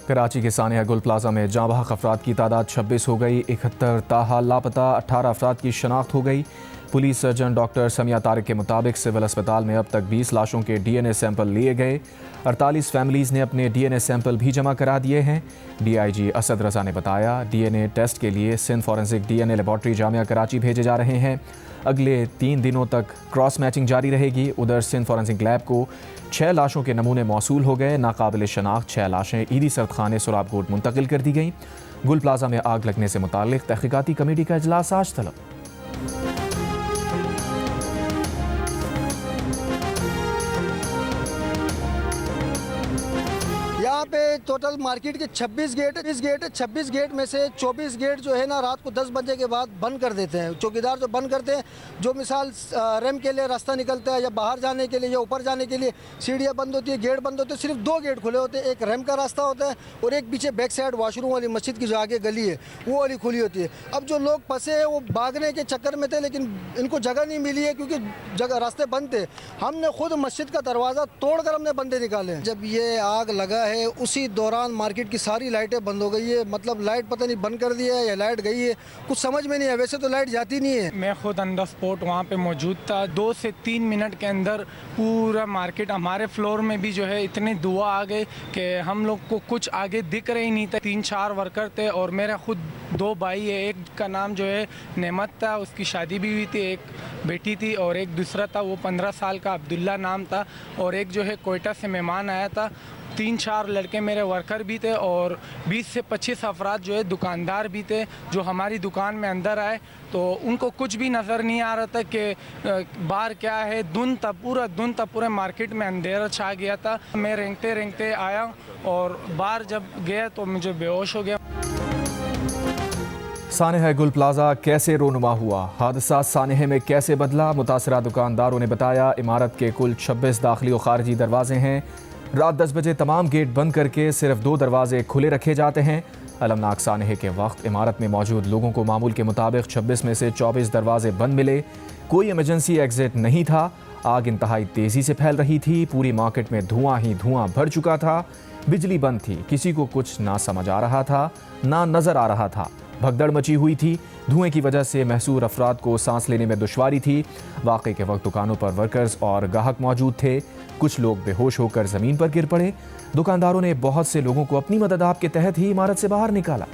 कराची के सानिया गुल प्लाजा में जाँ बहक अफराद की तादाद 26 हो गई। 71 ताहाल लापता, 18 अफराद की शनाख्त हो गई। Police surgeon doctor Samiya Tariq के मुताबिक सिविल अस्पताल में अब तक 20 लाशों के DNA सैंपल लिए गए। 48 फैमिलीज़ ने अपने DNA सैंपल भी जमा करा दिए हैं। DIG असद रज़ा ने बताया, DNA टेस्ट के लिए Sindh forensic DNA laboratory Jamia Karachi भेजे जा रहे हैं। अगले 3 दिनों तक क्रॉस मैचिंग जारी रहेगी। उधर सिंध फॉरेंसिक लैब को 6 लाशों के नमूने मौसूल हो गए। नाकाबिल शनाख्त 6 लाशें ईदी सरदखाने सुराबकोट मुंतकिल कर दी गईं। गुल प्लाजा में आग लगने से मुताल्लिक तहकीकाती कमेटी का इजलास आज तलब। यहाँ पे टोटल मार्केट के 26 गेट है। 26 गेट में से 24 गेट जो है ना रात को 10 बजे के बाद बंद कर देते हैं। चौकीदार जो बंद करते हैं, जो मिसाल रेम के लिए रास्ता निकलता है या बाहर जाने के लिए या ऊपर जाने के लिए सीढ़ियाँ बंद होती है, गेट बंद होते हैं। सिर्फ 2 गेट खुले होते हैं, एक रेम का रास्ता होता है और एक पीछे बैक साइड वॉशरूम वाली मस्जिद की जो आगे गली है वो वाली खुली होती है। अब जो लोग फंसे हैं वो भागने के चक्कर में थे, लेकिन इनको जगह नहीं मिली है क्योंकि जगह रास्ते बंद थे। हमने खुद मस्जिद का दरवाज़ा तोड़कर हमने बंदे निकाले। जब ये आग लगा है उसी दौरान मार्केट की सारी लाइटें बंद हो गई है। मतलब लाइट पता नहीं बंद कर दी है या लाइट गई है, कुछ समझ में नहीं है। वैसे तो लाइट जाती नहीं है। मैं खुद ऑन द स्पॉट वहाँ पे मौजूद था। 2 से 3 मिनट के अंदर पूरा मार्केट, हमारे फ्लोर में भी जो है इतनी धुआं आ गए कि हम लोग को कुछ आगे दिख रही नहीं था। 3-4 वर्कर थे और मेरा खुद 2 भाई है। एक का नाम जो है नेमत था, उसकी शादी भी हुई थी, एक बेटी थी, और एक दूसरा था वो 15 साल का अब्दुल्ला नाम था, और एक जो है कोयटा से मेहमान आया था। 3-4 लड़के मेरे वर्कर भी थे और 20 से 25 अफराद जो है दुकानदार भी थे जो हमारी दुकान में अंदर आए। तो उनको कुछ भी नज़र नहीं आ रहा था कि बाहर क्या है। धुंध था, पूरे मार्केट में अंधेरा छा गया था। मैं रेंगते रेंगते आया और बाहर जब गया तो मुझे बेहोश हो गया। सानेहा गुल प्लाजा कैसे रोनुमा हुआ, हादसा सानेहे में कैसे बदला। मुतासरा दुकानदारों ने बताया, इमारत के कुल 26 दाखिली और खारजी दरवाजे हैं। रात 10 बजे तमाम गेट बंद करके सिर्फ 2 दरवाजे खुले रखे जाते हैं। अलमनाक सानहे के वक्त इमारत में मौजूद लोगों को मामूल के मुताबिक 26 में से 24 दरवाजे बंद मिले। कोई इमरजेंसी एग्जिट नहीं था। आग इंतहाई तेज़ी से फैल रही थी। पूरी मार्केट में धुआं ही धुआं भर चुका था। बिजली बंद थी। किसी को कुछ ना समझ आ रहा था, ना नज़र आ रहा था। भगदड़ मची हुई थी। धुएं की वजह से महसूर अफराद को सांस लेने में दुश्वारी थी। वाक़े के वक्त दुकानों पर वर्कर्स और गाहक मौजूद थे। कुछ लोग बेहोश होकर ज़मीन पर गिर पड़े। दुकानदारों ने बहुत से लोगों को अपनी मदद आप के तहत ही इमारत से बाहर निकाला।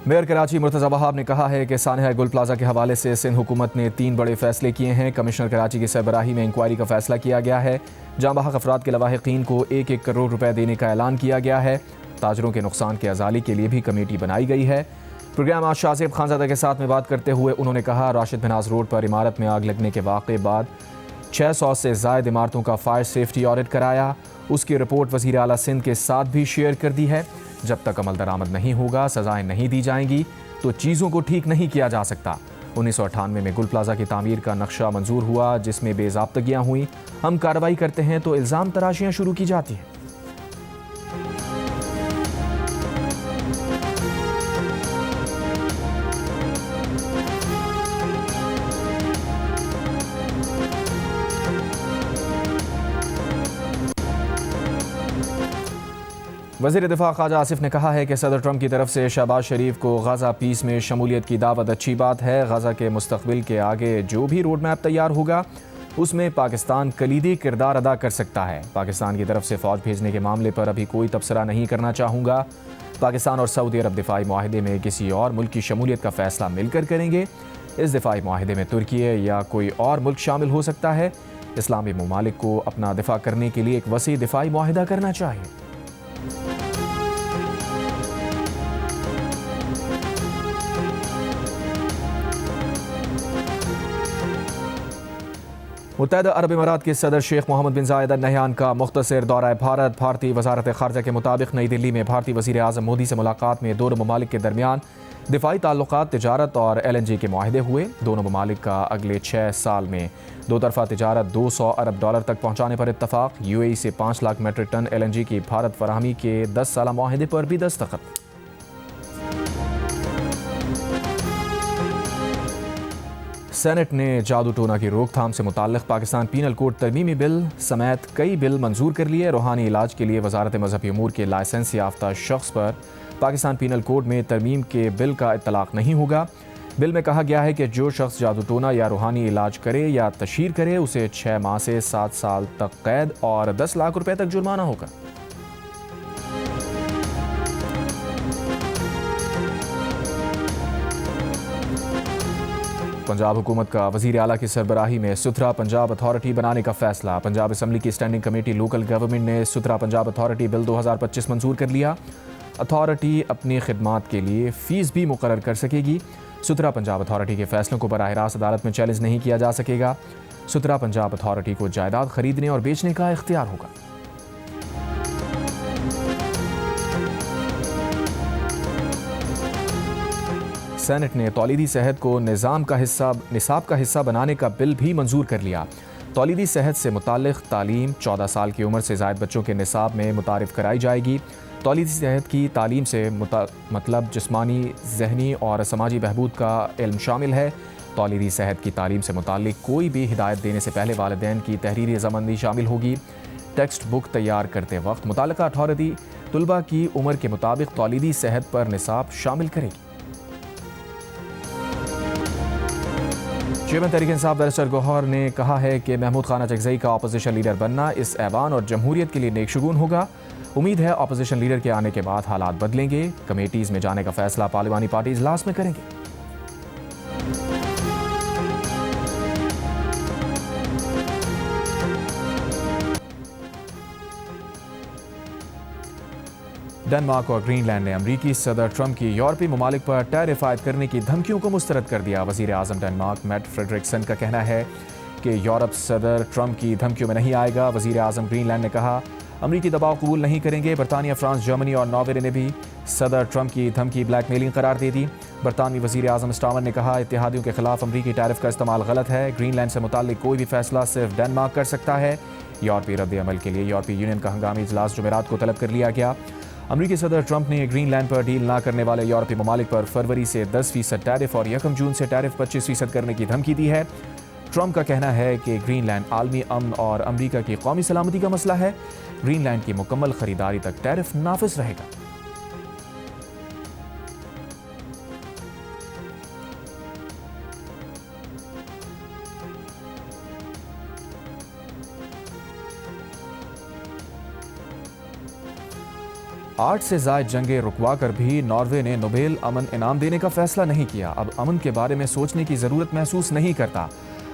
मेयर कराची मुर्तज़ा वहाब ने कहा है कि सानेहा गुल प्लाजा के हवाले से सिंध हुकूमत ने 3 बड़े फैसले किए हैं। कमिश्नर कराची की सरबराही में इंक्वायरी का फैसला किया गया है। जाँ बहक अफराद के लवाहिकीन को 1-1 करोड़ रुपए देने का ऐलान किया गया है। ताजरों के नुकसान के अजाली के लिए भी कमेटी बनाई गई है। प्रोग्राम आज शाहज़ेब खानज़ादा के साथ में बात करते हुए उन्होंने कहा, राशिद बिनाज रोड पर इमारत में आग लगने के वाक़े बाद 600 से ज़ायद इमारतों का फायर सेफ्टी ऑडिट कराया। उसकी रिपोर्ट वज़ीर आला सिंध के साथ भी शेयर कर दी है। जब तक अमल दरामद नहीं होगा, सज़ाएँ नहीं दी जाएंगी, तो चीज़ों को ठीक नहीं किया जा सकता। 1998 में गुल प्लाजा की तामीर का नक्शा मंजूर हुआ, जिसमें बेज़ाब्तगियाँ हुई। हम कार्रवाई करते हैं तो इल्ज़ाम तराशियाँ शुरू की जाती हैं। वज़ीर दिफा ख्वाजा आसिफ ने कहा है कि सदर ट्रंप की तरफ से शहबाज शरीफ को गज़ा पीस में शमूलियत की दावत अच्छी बात है। गज़ा के मुस्तक़बिल के आगे जो भी रोड मैप तैयार होगा उसमें पाकिस्तान कलीदी किरदार अदा कर सकता है। पाकिस्तान की तरफ से फ़ौज भेजने के मामले पर अभी कोई तबसरा नहीं करना चाहूँगा। पाकिस्तान और सऊदी अरब दिफाई मुआहदे में किसी और मुल्क की शमूलियत का फ़ैसला मिलकर करेंगे। इस दिफाई मुआहदे में तुर्की या कोई और मुल्क शामिल हो सकता है। इस्लामी ममालिक को अपना दिफा करने के लिए एक वसी दिफाई मुआहदा करना चाहिए। मुत्तहदा अरब अमीरात के सदर शेख मोहम्मद बिन जायद अल नहयान का मुख्तसर दौरा भारत। भारतीय वजारत ख़ारजा के मुताबिक नई दिल्ली में भारतीय वज़ीर आज़म मोदी से मुलाकात में दोनों ममालिक के दरमियान दिफाई ताल्लुकात, तिजारत और LNG के मुआहदे हुए। दोनों ममालिक का अगले 6 साल में 2 तरफ़ा तिजारत $200 अरब तक पहुँचाने पर इत्तफ़ाक़। UAE से 5 लाख मेट्रिक टन LNG की भारत फराहमी के 10 साला मुआहदे पर भी दस्तखत। सेनेट ने जादू टोना की रोकथाम से मुताल्लिक़ पाकिस्तान पीनल कोड तरमीमी बिल समेत कई बिल मंजूर कर लिए। रूहानी इलाज के लिए वजारत मजहबी उमूर के लाइसेंस याफ्ता शख्स पर पाकिस्तान पीनल कोड में तरमीम के बिल का इत्तलाक नहीं होगा। बिल में कहा गया है कि जो शख्स जादू टोना या रूहानी इलाज करे या तशहीर करे उसे 6 माह से 7 साल तक कैद और 10 लाख रुपए तक जुर्माना होगा। पंजाब हुकूमत का वज़ीर आला की सरबराही में सुथरा पंजाब अथॉरिटी बनाने का फैसला। पंजाब असम्बली की स्टैंडिंग कमेटी लोकल गवर्नमेंट ने सुथरा पंजाब अथॉरिटी बिल 2025 मंजूर कर लिया। अथॉरिटी अपनी खिदमात के लिए फ़ीस भी मुकर्रर कर सकेगी। सुथरा पंजाब अथॉरिटी के फैसलों को बराह रास्त अदालत में चैलेंज नहीं किया जा सकेगा। सुथरा पंजाब अथॉरिटी को जायदाद खरीदने और बेचने का इख्तियार होगा। सेनेट ने तौलीदी सेहत को निसाब का हिस्सा बनाने का बिल भी मंजूर कर लिया। तौलीदी सेहत से मुताल्लिक़ तालीम 14 साल की उम्र से ज़ायद बच्चों के निसाब में मुतारिफ कराई जाएगी। तौलीदी सेहत की तालीम से मतलब जिस्मानी, जहनी और समाजी बहबूद का इल्म शामिल है। तौलीदी सेहत की तालीम से मुताल्लिक़ कोई भी हिदायत देने से पहले वालिदैन की तहरीरी रज़ामंदी शामिल होगी। टेक्स्ट बुक तैयार करते वक्त मुताल्लिक़ा अथॉरिटी तुलबा की उम्र के मुताबिक तौलीदी सेहत पर निसाब शामिल करेगी। चेयरमैन तहरीक इंसाफ बैरिस्टर गौहर ने कहा है कि महमूद खान अचकज़ई का अपोजिशन लीडर बनना इस ऐवान और जमहूरियत के लिए नेक शुगून होगा। उम्मीद है अपोजिशन लीडर के आने के बाद हालात बदलेंगे। कमेटीज़ में जाने का फैसला पार्लिमानी पार्टी इजलास में करेंगे। डेनमार्क और ग्रीनलैंड ने अमरीकी सदर ट्रंप की यूरोपीय ममालिक पर टैरिफ आयद करने की धमकियों को मुस्तरद कर दिया। वज़ीर आज़म डेनमार्क मैट फ्रेडरिक्सन का कहना है कि यूरोप सदर ट्रंप की धमकियों में नहीं आएगा। वज़ीर आज़म ग्रीनलैंड ने कहा अमरीकी दबाव कबूल नहीं करेंगे। बरतानिया, फ्रांस, जर्मनी और नॉर्वे ने भी सदर ट्रंप की धमकी ब्लैकमेलिंग करार दे दी। बरतानवी वज़ीर आज़म स्टामर ने कहा इत्तेहादियों के खिलाफ अमरीकी टैरिफ का इस्तेमाल गलत है। ग्रीनलैंड से मुताल्लिक कोई भी फैसला सिर्फ डेनमार्क कर सकता है। यूरोपीय रद्द अमल के लिए यूरोपीय यूनियन का हंगामी इजलास जुमेरात को तलब कर लिया गया। अमरीकी सदर ट्रंप ने ग्रीनलैंड पर डील ना करने वाले यूरोपीय ममालिक पर फरवरी से 10% टैरिफ और 1 जून से टैरिफ 25% करने की धमकी दी है। ट्रंप का कहना है कि ग्रीनलैंड आलमी अमन और अमरीका की कौमी सलामती का मसला है। ग्रीनलैंड की मुकम्मल खरीदारी तक टैरिफ नाफिज रहेगा। आठ से ज़ायद जंगें रुकवा कर भी नॉर्वे ने नोबेल अमन इनाम देने का फैसला नहीं किया। अब अमन के बारे में सोचने की ज़रूरत महसूस नहीं करता।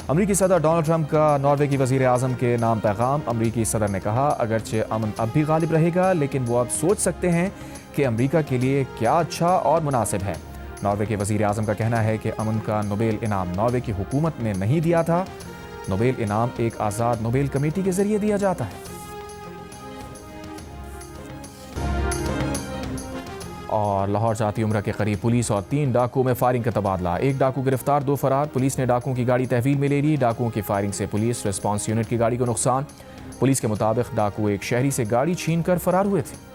अमरीकी सदर डोनाल्ड ट्रंप का नॉर्वे की वज़ीर आज़म के नाम पैगाम। अमरीकी सदर ने कहा अगरचे अमन अब भी गालिब रहेगा लेकिन वो अब सोच सकते हैं कि अमरीका के लिए क्या अच्छा और मुनासिब है। नॉर्वे के वज़ीर आज़म का कहना है कि अमन का नोबेल इनाम नॉर्वे की हुकूमत ने नहीं दिया था। नोबेल इनाम एक आज़ाद नोबेल कमेटी के ज़रिए दिया जाता है। और लाहौर जाती उम्र के करीब पुलिस और 3 डाकुओं में फायरिंग का तबादला। 1 डाकू गिरफ्तार, 2 फरार। पुलिस ने डाकुओं की गाड़ी तहवील में ले ली। डाकुओं की फायरिंग से पुलिस रिस्पांस यूनिट की गाड़ी को नुकसान। पुलिस के मुताबिक डाकू एक शहरी से गाड़ी छीन कर फरार हुए थे।